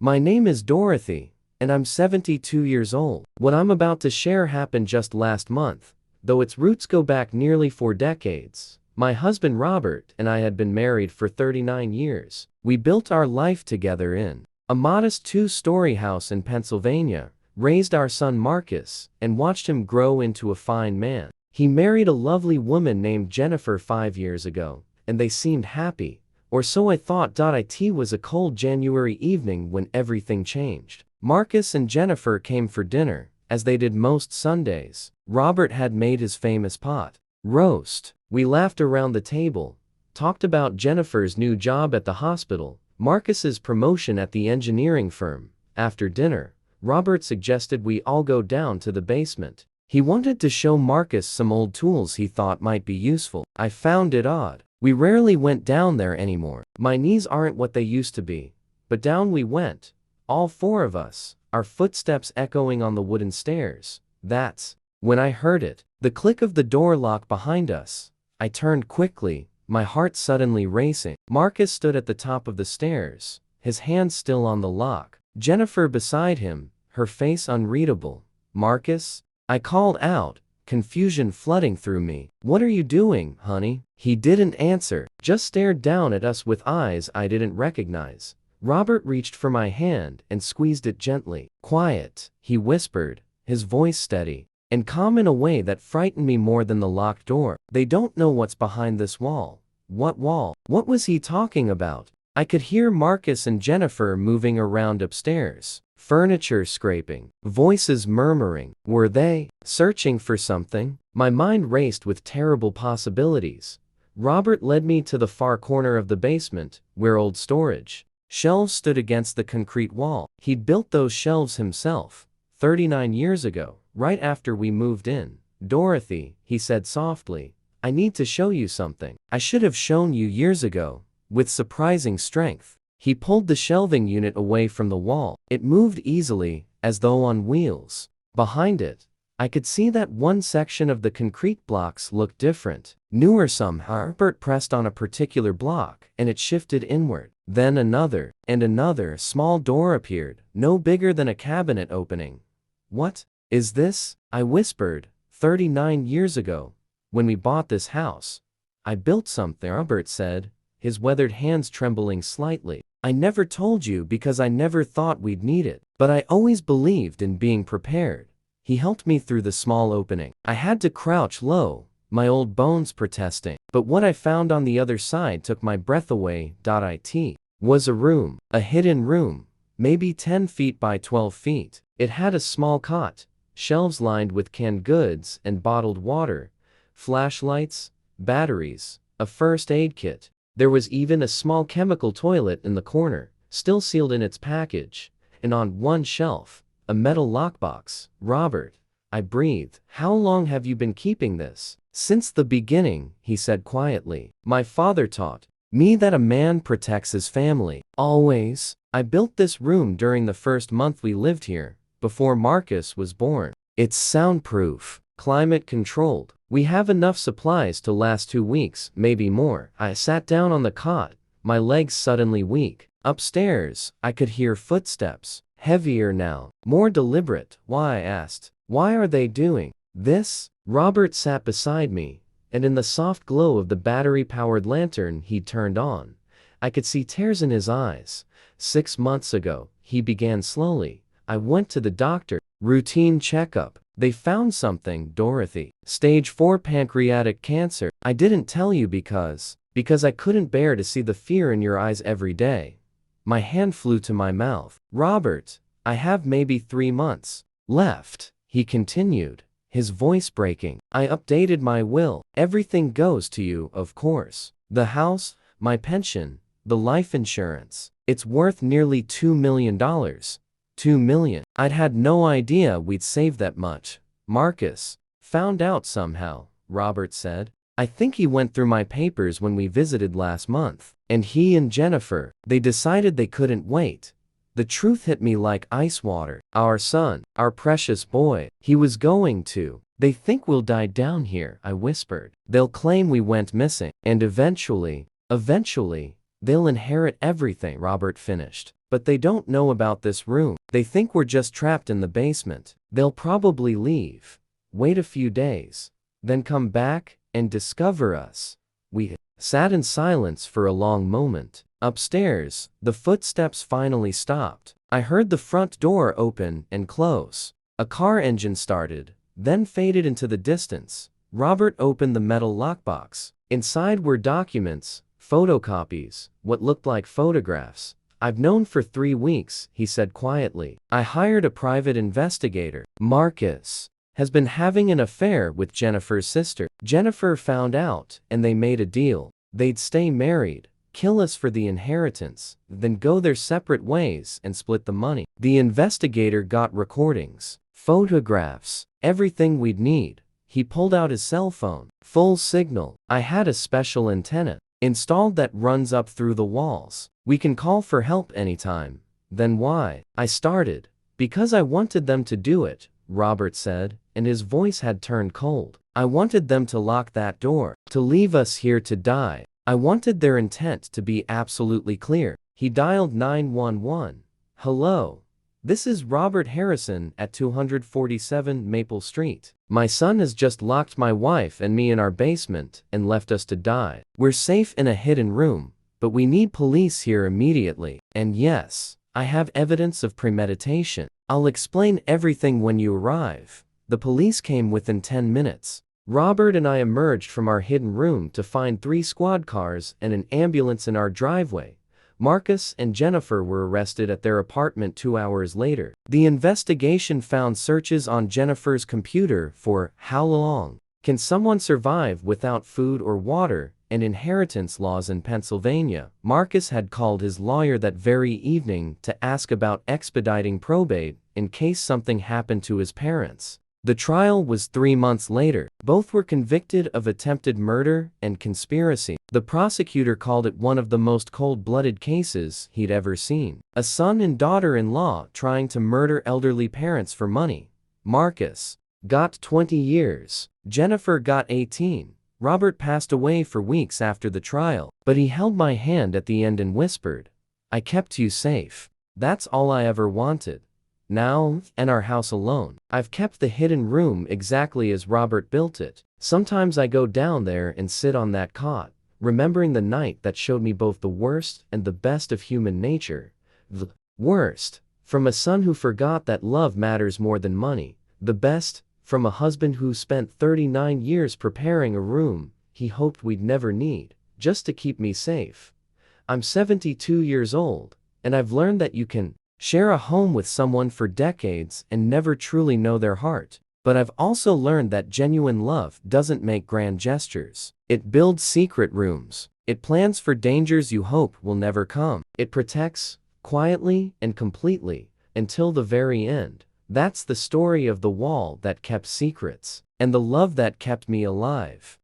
My name is Dorothy, and I'm 72 years old. What I'm about to share happened just last month, though its roots go back nearly 4 decades. My husband Robert and I had been married for 39 years. We built our life together in a modest 2-story house in Pennsylvania, raised our son Marcus, and watched him grow into a fine man. He married a lovely woman named Jennifer 5 years ago, and they seemed happy. Or so I thought. It was a cold January evening when everything changed. Marcus and Jennifer came for dinner, as they did most Sundays. Robert had made his famous pot roast. We laughed around the table, talked about Jennifer's new job at the hospital, Marcus's promotion at the engineering firm. After dinner, Robert suggested we all go down to the basement. He wanted to show Marcus some old tools he thought might be useful. I found it odd. We rarely went down there anymore. My knees aren't what they used to be. But down we went, all 4 of us, our footsteps echoing on the wooden stairs. That's when I heard it. The click of the door lock behind us. I turned quickly, my heart suddenly racing. Marcus stood at the top of the stairs, his hand still on the lock. Jennifer beside him, her face unreadable. "Marcus?" I called out, confusion flooding through me. "What are you doing, honey?" He didn't answer, just stared down at us with eyes I didn't recognize. Robert reached for my hand and squeezed it gently. "Quiet," he whispered, his voice steady and calm in a way that frightened me more than the locked door. "They don't know what's behind this wall." What wall? What was he talking about? I could hear Marcus and Jennifer moving around upstairs, furniture scraping, voices murmuring. Were they searching for something? My mind raced with terrible possibilities. Robert led me to the far corner of the basement, where old storage shelves stood against the concrete wall. He'd built those shelves himself, 39 years ago, right after we moved in. "Dorothy," he said softly, "I need to show you something. I should have shown you years ago." With surprising strength, he pulled the shelving unit away from the wall. It moved easily, as though on wheels. Behind it, I could see that one section of the concrete blocks looked different, newer somehow. Robert pressed on a particular block, and it shifted inward. Then another, and another small door appeared, no bigger than a cabinet opening. "What is this?" I whispered. 39 years ago, when we bought this house, I built something," Robert said, his weathered hands trembling slightly. "I never told you because I never thought we'd need it, but I always believed in being prepared." He helped me through the small opening. I had to crouch low, my old bones protesting, but what I found on the other side took my breath away. It was a room, a hidden room, maybe 10 feet by 12 feet. It had a small cot, shelves lined with canned goods and bottled water, flashlights, batteries, a first aid kit. There was even a small chemical toilet in the corner, still sealed in its package, and on one shelf, a metal lockbox. "Robert," I breathed, "how long have you been keeping this?" "Since the beginning," he said quietly. "My father taught me that a man protects his family. Always. I built this room during the first month we lived here, before Marcus was born. It's soundproof, climate controlled. We have enough supplies to last 2 weeks, maybe more." I sat down on the cot, my legs suddenly weak. Upstairs, I could hear footsteps, heavier now, more deliberate. "Why?" I asked. "Why are they doing this?" Robert sat beside me, and in the soft glow of the battery-powered lantern he'd turned on, I could see tears in his eyes. 6 months ago, he began slowly, I went to the doctor. Routine checkup. They found something, Dorothy. Stage 4 pancreatic cancer. I didn't tell you because I couldn't bear to see the fear in your eyes every day. My hand flew to my mouth. "Robert, I have maybe 3 months left," he continued, his voice breaking. "I updated my will. Everything goes to you, of course. The house, my pension, the life insurance. It's worth nearly $2 million. $2 million. I'd had no idea we'd save that much. Marcus found out somehow," Robert said. "I think he went through my papers when we visited last month. And he and Jennifer, they decided they couldn't wait. The truth hit me like ice water. Our son, our precious boy, he was going to. They think we'll die down here," I whispered. "They'll claim we went missing. And eventually, they'll inherit everything," Robert finished. But they don't know about this room. They think we're just trapped in the basement. They'll probably leave, wait a few days, then come back and discover us. We sat in silence for a long moment. Upstairs, the footsteps finally stopped. I heard the front door open and close. A car engine started, then faded into the distance. Robert opened the metal lockbox. Inside were documents, photocopies, what looked like photographs. "I've known for 3 weeks," he said quietly. "I hired a private investigator. Marcus has been having an affair with Jennifer's sister. Jennifer found out, and they made a deal. They'd stay married, kill us for the inheritance, then go their separate ways and split the money." The investigator got recordings, photographs, everything we'd need. He pulled out his cell phone. Full signal. I had a special antenna installed that runs up through the walls. "We can call for help anytime." "Then why?" I started. "Because I wanted them to do it," Robert said, and his voice had turned cold. "I wanted them to lock that door, to leave us here to die. I wanted their intent to be absolutely clear." He dialed 911. "Hello. This is Robert Harrison at 247 Maple Street. My son has just locked my wife and me in our basement and left us to die. We're safe in a hidden room, but we need police here immediately. And yes, I have evidence of premeditation. I'll explain everything when you arrive." The police came within 10 minutes. Robert and I emerged from our hidden room to find 3 squad cars and an ambulance in our driveway. Marcus and Jennifer were arrested at their apartment 2 hours later. The investigation found searches on Jennifer's computer for "How long can someone survive without food or water?" and inheritance laws in Pennsylvania. Marcus had called his lawyer that very evening to ask about expediting probate in case something happened to his parents. The trial was 3 months later. Both were convicted of attempted murder and conspiracy. The prosecutor called it one of the most cold-blooded cases he'd ever seen. A son and daughter-in-law trying to murder elderly parents for money. Marcus got 20 years. Jennifer got 18. Robert passed away for weeks after the trial, but he held my hand at the end and whispered, "I kept you safe. That's all I ever wanted. Now, and our house alone. I've kept the hidden room exactly as Robert built it. Sometimes I go down there and sit on that cot, remembering the night that showed me both the worst and the best of human nature. The worst, from a son who forgot that love matters more than money. The best, from a husband who spent 39 years preparing a room he hoped we'd never need, just to keep me safe. I'm 72 years old, and I've learned that you can share a home with someone for decades and never truly know their heart. But I've also learned that genuine love doesn't make grand gestures. It builds secret rooms. It plans for dangers you hope will never come. It protects, quietly and completely, until the very end. That's the story of the wall that kept secrets, and the love that kept me alive.